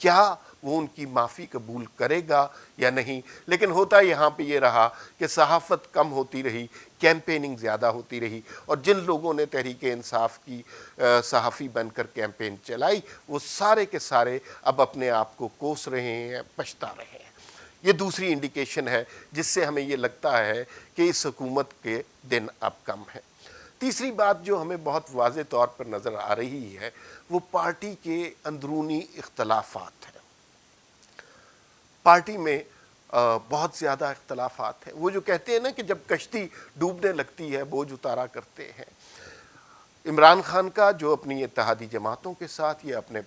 کیا وہ ان کی معافی قبول کرے گا یا نہیں؟ لیکن ہوتا یہاں پہ یہ رہا کہ صحافت کم ہوتی رہی، کیمپیننگ زیادہ ہوتی رہی، اور جن لوگوں نے تحریک انصاف کی صحافی بن کر کیمپین چلائی وہ سارے کے سارے اب اپنے آپ کو کوس رہے ہیں، پچھتا رہے ہیں۔ یہ دوسری انڈیکیشن ہے جس سے ہمیں یہ لگتا ہے کہ اس حکومت کے دن اب کم ہیں۔ تیسری بات جو ہمیں بہت واضح طور پر نظر آ رہی ہے وہ پارٹی کے اندرونی اختلافات ہیں۔ پارٹی میں بہت زیادہ اختلافات ہیں۔ وہ جو کہتے ہیں نا کہ جب کشتی ڈوبنے لگتی ہے بوجھ اتارا کرتے ہیں، عمران خان کا جو اپنی اتحادی جماعتوں کے ساتھ یا اپنے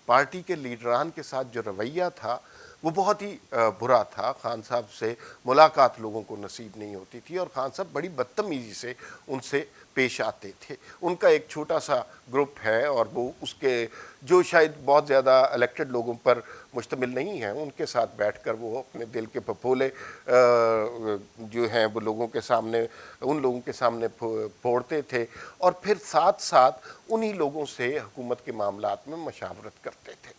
پارٹی کے لیڈران کے ساتھ جو رویہ تھا وہ بہت ہی برا تھا۔ خان صاحب سے ملاقات لوگوں کو نصیب نہیں ہوتی تھی اور خان صاحب بڑی بدتمیزی سے ان سے پیش آتے تھے۔ ان کا ایک چھوٹا سا گروپ ہے اور وہ اس کے جو شاید بہت زیادہ الیکٹڈ لوگوں پر مشتمل نہیں ہیں، ان کے ساتھ بیٹھ کر وہ اپنے دل کے پھپھولے جو ہیں وہ لوگوں کے سامنے ان لوگوں کے سامنے پھوڑتے تھے، اور پھر ساتھ ساتھ انہی لوگوں سے حکومت کے معاملات میں مشاورت کرتے تھے۔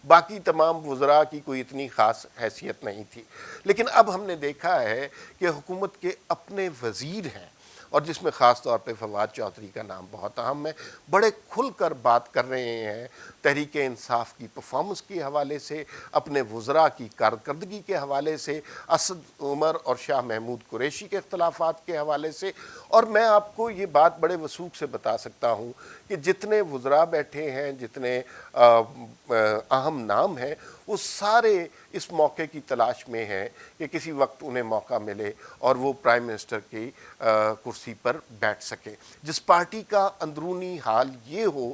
باقی تمام وزراء کی کوئی اتنی خاص حیثیت نہیں تھی۔ لیکن اب ہم نے دیکھا ہے کہ حکومت کے اپنے وزیر ہیں، اور جس میں خاص طور پہ فواد چودھری کا نام بہت اہم ہے، بڑے کھل کر بات کر رہے ہیں تحریک انصاف کی پرفارمنس کے حوالے سے، اپنے وزراء کی کارکردگی کے حوالے سے، اسد عمر اور شاہ محمود قریشی کے اختلافات کے حوالے سے۔ اور میں آپ کو یہ بات بڑے وثوق سے بتا سکتا ہوں کہ جتنے وزراء بیٹھے ہیں، جتنے اہم نام ہیں، وہ سارے اس موقع کی تلاش میں ہیں کہ کسی وقت انہیں موقع ملے اور وہ پرائم منسٹر کی کرسی پر بیٹھ سکیں۔ جس پارٹی کا اندرونی حال یہ ہو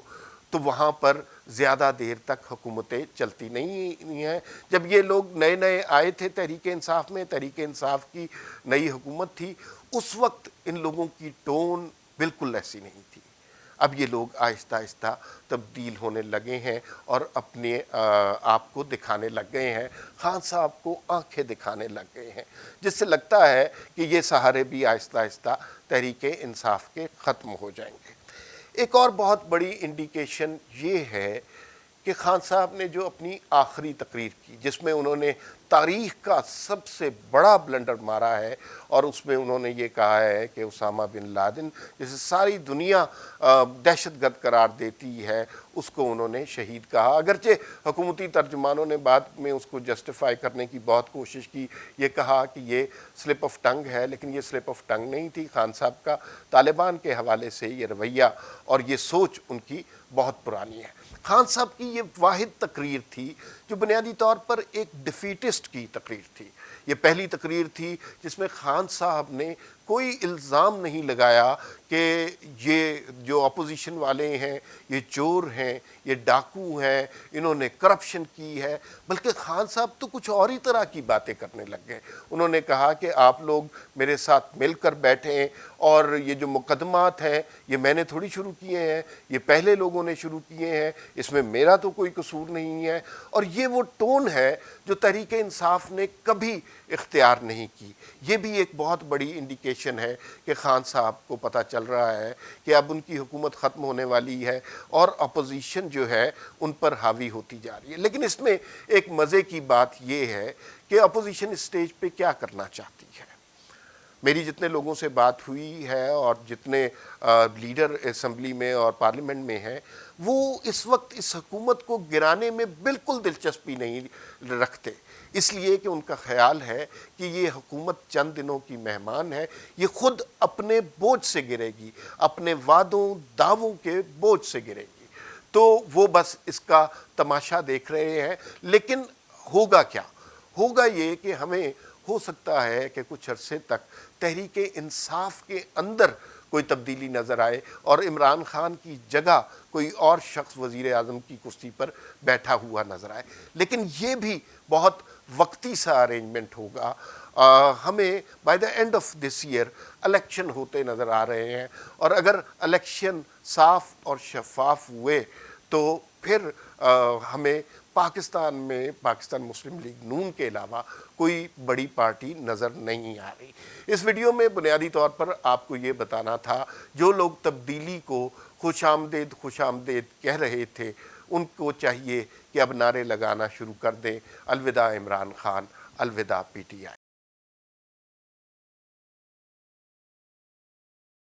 تو وہاں پر زیادہ دیر تک حکومتیں چلتی نہیں ہیں۔ جب یہ لوگ نئے نئے آئے تھے تحریک انصاف میں، تحریک انصاف کی نئی حکومت تھی، اس وقت ان لوگوں کی ٹون بالکل ایسی نہیں تھی۔ اب یہ لوگ آہستہ آہستہ تبدیل ہونے لگے ہیں اور اپنے آپ کو دکھانے لگ گئے ہیں، خان صاحب کو آنکھیں دکھانے لگ گئے ہیں، جس سے لگتا ہے کہ یہ سہارے بھی آہستہ آہستہ تحریک انصاف کے ختم ہو جائیں گے۔ ایک اور بہت بڑی انڈیکیشن یہ ہے کہ خان صاحب نے جو اپنی آخری تقریر کی، جس میں انہوں نے تاریخ کا سب سے بڑا بلنڈر مارا ہے، اور اس میں انہوں نے یہ کہا ہے کہ اسامہ بن لادن جسے ساری دنیا دہشت گرد قرار دیتی ہے، اس کو انہوں نے شہید کہا۔ اگرچہ حکومتی ترجمانوں نے بعد میں اس کو جسٹیفائی کرنے کی بہت کوشش کی، یہ کہا کہ یہ سلپ آف ٹنگ ہے، لیکن یہ سلپ آف ٹنگ نہیں تھی۔ خان صاحب کا طالبان کے حوالے سے یہ رویہ اور یہ سوچ ان کی بہت پرانی ہے۔ خان صاحب کی یہ واحد تقریر تھی جو بنیادی طور پر ایک ڈیفیٹسٹ کی تقریر تھی۔ یہ پہلی تقریر تھی جس میں خان صاحب نے کوئی الزام نہیں لگایا کہ یہ جو اپوزیشن والے ہیں یہ چور ہیں، یہ ڈاکو ہیں، انہوں نے کرپشن کی ہے، بلکہ خان صاحب تو کچھ اور ہی طرح کی باتیں کرنے لگ گئے۔ انہوں نے کہا کہ آپ لوگ میرے ساتھ مل کر بیٹھیں، اور یہ جو مقدمات ہیں یہ میں نے تھوڑی شروع کیے ہیں، یہ پہلے لوگوں نے شروع کیے ہیں، اس میں میرا تو کوئی قصور نہیں ہے۔ اور یہ وہ ٹون ہے جو تحریک انصاف نے کبھی اختیار نہیں کی۔ یہ بھی ایک بہت بڑی انڈیکیشن ہے کہ خان صاحب کو پتہ چل رہا ہے کہ اب ان کی حکومت ختم ہونے والی ہے اور اپوزیشن جو ہے ان پر حاوی ہوتی جا رہی ہے۔ لیکن اس میں ایک مزے کی بات یہ ہے کہ اپوزیشن اسٹیج پہ کیا کرنا چاہتی ہے۔ میری جتنے لوگوں سے بات ہوئی ہے اور جتنے لیڈر اسمبلی میں اور پارلیمنٹ میں ہیں، وہ اس وقت اس حکومت کو گرانے میں بالکل دلچسپی نہیں رکھتے، اس لیے کہ ان کا خیال ہے کہ یہ حکومت چند دنوں کی مہمان ہے، یہ خود اپنے بوجھ سے گرے گی، اپنے وعدوں دعووں کے بوجھ سے گرے گی، تو وہ بس اس کا تماشا دیکھ رہے ہیں۔ لیکن ہوگا کیا؟ ہوگا یہ کہ ہمیں ہو سکتا ہے کہ کچھ عرصے تک تحریک انصاف کے اندر کوئی تبدیلی نظر آئے اور عمران خان کی جگہ کوئی اور شخص وزیر اعظم کی کرسی پر بیٹھا ہوا نظر آئے، لیکن یہ بھی بہت وقتی سا ارینجمنٹ ہوگا۔ ہمیں by the end of this year election ہوتے نظر آ رہے ہیں، اور اگر الیکشن صاف اور شفاف ہوئے تو پھر ہمیں پاکستان میں پاکستان مسلم لیگ نون کے علاوہ کوئی بڑی پارٹی نظر نہیں آ رہی۔ اس ویڈیو میں بنیادی طور پر آپ کو یہ بتانا تھا، جو لوگ تبدیلی کو خوش آمدید کہہ رہے تھے، ان کو چاہیے کہ اب نعرے لگانا شروع کر دیں، الوداع عمران خان، الوداع پی ٹی آئی۔